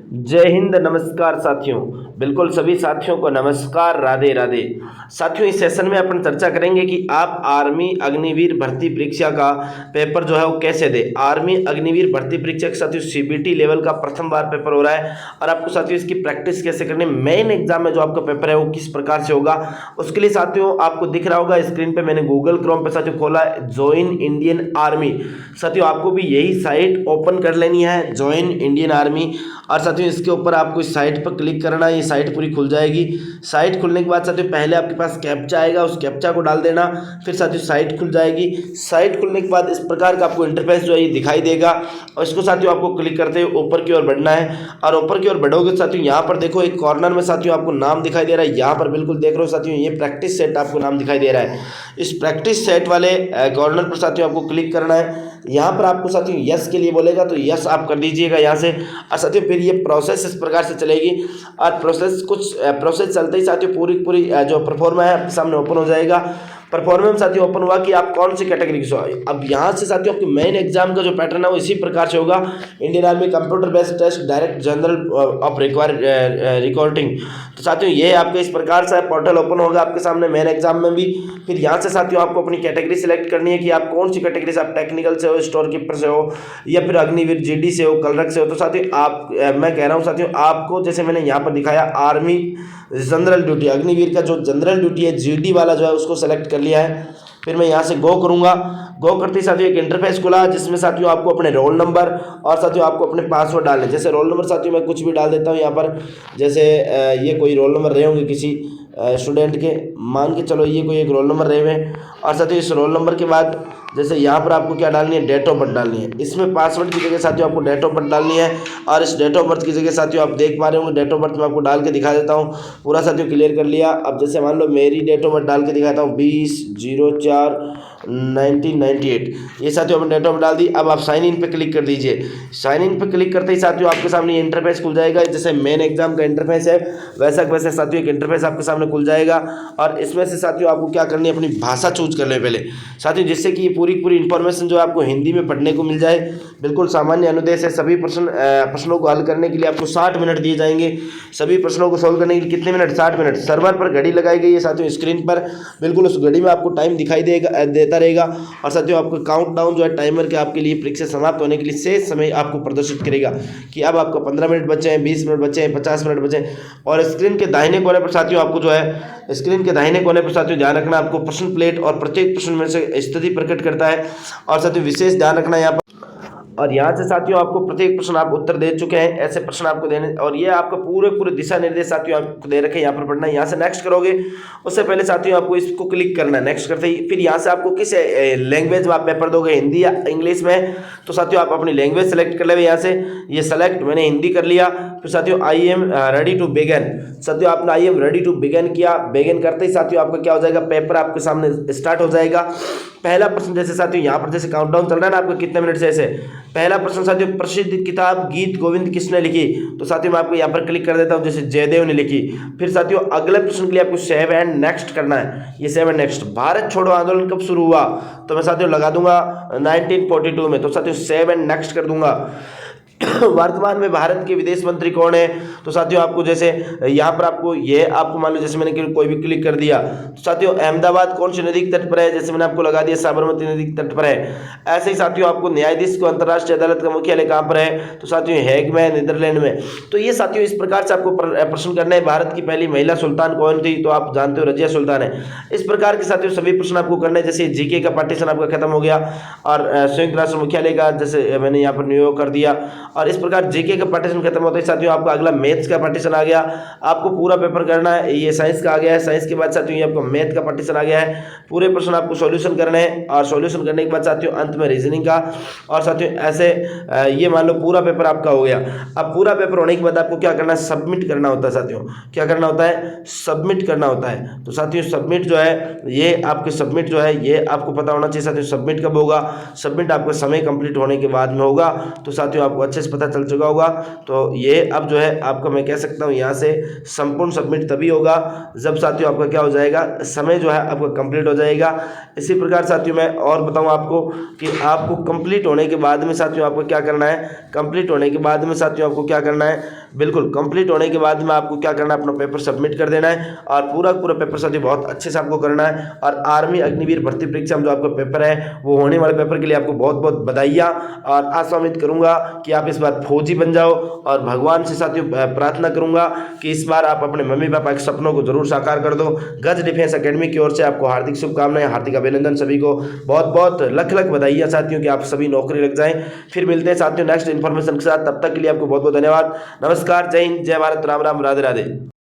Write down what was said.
जय हिंद। नमस्कार साथियों, बिल्कुल सभी साथियों को नमस्कार, राधे राधे। साथियों, इस सेशन में अपन चर्चा करेंगे कि आप आर्मी अग्निवीर भर्ती परीक्षा का पेपर जो है वो कैसे दे। आर्मी अग्निवीर भर्ती परीक्षा के साथियों सीबीटी लेवल का प्रथम बार पेपर हो रहा है और आपको साथियों इसकी प्रैक्टिस कैसे करनी, मेन एग्जाम में जो आपका पेपर है वो किस प्रकार से होगा, उसके लिए साथियों आपको दिख रहा होगा स्क्रीन पे, मैंने गूगल क्रोम पे साथियों खोला ज्वाइन इंडियन आर्मी। साथियों आपको भी यही साइट ओपन कर लेनी है, ज्वाइन इंडियन आर्मी। और साथियों इसके ऊपर आपको इस साइट पर क्लिक करना है, ये साइट पूरी खुल जाएगी। साइट खुलने के बाद साथियों पहले आपके पास कैप्चा आएगा, उस कैप्चा को डाल देना, फिर साथियों साइट खुल जाएगी। साइट खुलने के बाद इस प्रकार का आपको इंटरफेस जो है ये दिखाई देगा और इसको साथियों आपको क्लिक करते हुए ऊपर की ओर बढ़ना है। और ऊपर की ओर बढ़ोगे साथियों यहाँ पर देखो एक कॉर्नर में साथियों आपको नाम दिखाई दे रहा है, यहाँ पर बिल्कुल देख रहे हो साथियों ये प्रैक्टिस सेट आपको नाम दिखाई दे रहा है। इस प्रैक्टिस सेट वाले कॉर्नर पर साथियों आपको क्लिक करना है। यहाँ पर आपको साथियों यस के लिए बोलेगा तो यस आप कर दीजिएगा यहाँ से। और साथियों फिर ये प्रोसेस इस प्रकार से चलेगी और प्रोसेस चलते ही साथियों पूरी जो परफॉर्मा है आपके सामने ओपन हो जाएगा। परफॉर्मेंस में साथियों ओपन हुआ कि आप कौन सी कैटेगरी की। अब यहाँ से साथियों आपके मेन एग्जाम का जो पैटर्न है वो इसी प्रकार से होगा। Indian army computer based test direct general of recording. तो साथियों ये आपके इस प्रकार से पोर्टल ओपन होगा आपके सामने मेन एग्जाम में भी। फिर यहाँ से साथियों आपको अपनी कैटेगरी सिलेक्ट करनी है कि आप कौन सी कैटेगरी से, आप टेक्निकल से हो, स्टोर कीपर से हो, या फिर अग्निवीर जीडी से हो, कलरक से हो। तो साथियों आप मैं कह रहा हूँ साथियों आपको, जैसे मैंने यहाँ पर दिखाया आर्मी जनरल ड्यूटी, अग्निवीर का जो जनरल ड्यूटी है जीडी वाला जो है उसको सेलेक्ट कर लिया है। फिर मैं यहाँ से गो करूँगा। गो करते ही साथियों एक इंटरफेस खुला जिसमें साथियों आपको अपने रोल नंबर और साथियों आपको अपने पासवर्ड डालने। जैसे रोल नंबर साथियों मैं कुछ भी डाल देता हूँ यहाँ पर, जैसे ये कोई रोल नंबर रहे होंगे किसी स्टूडेंट के, मान के चलो ये कोई एक रोल नंबर रहे हुए। और साथियों इस रोल नंबर के बाद जैसे यहाँ पर आपको क्या डालनी है, डेट ऑफ बर्थ डालनी है। इसमें पासवर्ड की जगह साथियों आपको डेट ऑफ बर्थ डालनी है। और इस डेट ऑफ बर्थ की जगह साथियों आप देख पा रहे होंगे, डेट ऑफ बर्थ में आपको डाल के दिखा देता हूँ, पूरा साथियों क्लियर कर लिया। अब जैसे मान लो मेरी डेट ऑफ बर्थ डाल के दिखाता हूँ 20/04/1998, ये साथियों आपने डेट ऑफ डाल दी। अब आप साइन इन पे क्लिक कर दीजिए। साइन इन पे क्लिक करते ही साथियों आपके सामने ये इंटरफेस खुल जाएगा। जैसे मेन एग्जाम का इंटरफेस है वैसे साथियों एक इंटरफेस आपके सामने खुल जाएगा। और इसमें से साथियों आपको क्या करनी है, अपनी भाषा चूज कर ले पहले साथियों, जिससे कि ये पूरी इन्फॉर्मेशन जो है आपको हिंदी में पढ़ने को मिल जाए। बिल्कुल सामान्य अनुदेश है। सभी प्रश्नों को हल करने के लिए आपको 60 मिनट दिए जाएंगे। सभी प्रश्नों को सोल्व करने के लिए कितने मिनट, 60 मिनट। सर्वर पर घड़ी लगाई गई है साथियों स्क्रीन पर, बिल्कुल उस घड़ी में आपको टाइम दिखाई देता रहेगा। और साथियों आपको काउंट डाउन जो है टाइमर के आपके लिए परीक्षा समाप्त होने के लिए शेष समय आपको प्रदर्शित करेगा कि अब आपको 15 मिनट बचे हैं, 20 मिनट बचे हैं, 50 मिनट बचे हैं। और स्क्रीन के दाहिने कोने पर साथियों आपको जो है, स्क्रीन के दाहिने कोने पर साथियों ध्यान रखना आपको प्रश्न प्लेट और प्रत्येक प्रश्न में से स्थिति प्रकट करता है। और साथियों विशेष ध्यान रखना यहाँ पर, और यहाँ से साथियों आपको प्रत्येक प्रश्न आप उत्तर दे चुके हैं, ऐसे प्रश्न आपको देने, और ये आपको पूरे दिशा निर्देश साथियों आपको दे रखे हैं, यहाँ पर पढ़ना है। यहाँ से नेक्स्ट करोगे उससे पहले साथियों आपको इसको क्लिक करना है। नेक्स्ट करते ही फिर यहाँ से आपको किस लैंग्वेज में आप पेपर दोगे, हिंदी या इंग्लिश में, तो साथियों आप अपनी लैंग्वेज सेलेक्ट कर ले। यहाँ से ये सेलेक्ट, मैंने हिंदी कर लिया। फिर साथियों I am ready to begin, साथियों आपने I am ready to begin किया। बिगिन करते ही साथियों आपका क्या हो जाएगा, पेपर आपके सामने स्टार्ट हो जाएगा। पहला प्रश्न जैसे साथियों यहाँ पर जैसे काउंटडाउन चल रहा है ना आपको कितने मिनट से, ऐसे पहला प्रश्न साथियों, प्रसिद्ध किताब गीत गोविंद किसने लिखी, तो साथियों मैं आपको यहाँ पर क्लिक कर देता हूँ, जैसे जयदेव ने लिखी। फिर साथियों अगले प्रश्न के लिए आपको सेव एंड नेक्स्ट करना है, ये सेव एंड नेक्स्ट। भारत छोड़ो आंदोलन कब शुरू हुआ, तो मैं साथियों लगा दूंगा 1942 में, तो साथियों सेव एंड नेक्स्ट कर दूंगा। वर्तमान में भारत के विदेश मंत्री कौन है, तो साथियों आपको जैसे यहाँ पर आपको ये आपको मान लो जैसे मैंने कोई भी क्लिक कर दिया, तो साथियों अहमदाबाद कौन सी नदी के तट पर है, जैसे मैंने आपको लगा दिया साबरमती नदी के तट पर है। ऐसे ही साथियों आपको न्यायाधीश को अंतर्राष्ट्रीय अदालत का मुख्यालय कहाँ पर है, तो साथियों हेग में, नीदरलैंड में। तो ये साथियों इस प्रकार से आपको प्रश्न करना है। भारत की पहली महिला सुल्तान कौन थी, तो आप जानते हो रजिया सुल्तान है। इस प्रकार के साथियों सभी प्रश्न आपको करने, जैसे जीके का पार्टीशन आपका खत्म हो गया और संयुक्त राष्ट्र मुख्यालय का जैसे मैंने यहाँ पर न्यूयॉर्क कर दिया। और इस प्रकार जीके का पार्टीशन खत्म होता है साथियों आपका अगला मैथ्स का पार्टीशन आ गया। आपको पूरा पेपर करना है, ये साइंस का आ गया है। साइंस के बाद साथियों ये आपका मैथ का पार्टीशन आ गया है। पूरे प्रश्न आपको सॉल्यूशन करने हैं और सॉल्यूशन करने के बाद साथियों अंत में रीजनिंग का। और साथियों ऐसे ये मान लो पूरा पेपर आपका हो गया। अब पूरा पेपर होने के बाद आपको क्या करना है, सबमिट करना होता है साथियों। क्या करना होता है, सबमिट करना होता है। तो साथियों सबमिट जो है ये आपके सबमिट जो है ये आपको पता होना चाहिए साथियों, सबमिट कब होगा, सबमिट आपका समय कंप्लीट होने के बाद में होगा। तो साथियों आपको अच्छे से पता चल चुका होगा। तो ये अब जो है आपका मैं कह सकता हूँ यहाँ से संपूर्ण सबमिट तभी होगा जब साथियों आपका क्या हो जाएगा, समय जो है आपका कंप्लीट हो जाएगा। इसी प्रकार साथियों मैं और बताऊँ आपको कि आपको कंप्लीट होने के बाद में साथियों आपको क्या करना है, कंप्लीट होने के बाद में साथियों आपको क्या करना है, बिल्कुल कंप्लीट होने के बाद में आपको क्या करना है, अपना पेपर सबमिट कर देना है और पूरा पेपर साथियों बहुत अच्छे से आपको करना है। और आर्मी अग्निवीर भर्ती परीक्षा में जो आपका पेपर है वो होने वाले पेपर के लिए आपको बहुत बहुत बधाइयाँ और आशा उम्मीद करूंगा कि आप इस बार फौजी बन जाओ। और भगवान से साथियों प्रार्थना करूंगा कि इस बार आप अपने मम्मी पापा के सपनों को जरूर साकार कर दो। गज डिफेंस एकेडमी की ओर से आपको हार्दिक शुभकामनाएं, हार्दिक अभिनंदन सभी को, बहुत बहुत लख लख बधाइयाँ साथियों कि आप सभी नौकरी लग जाएं। फिर मिलते हैं साथियों नेक्स्ट इन्फॉर्मेशन के साथ, तब तक के लिए आपको बहुत बहुत धन्यवाद। नमस्कार, जय हिंद, जय भारत, राम राम, राधे राधे।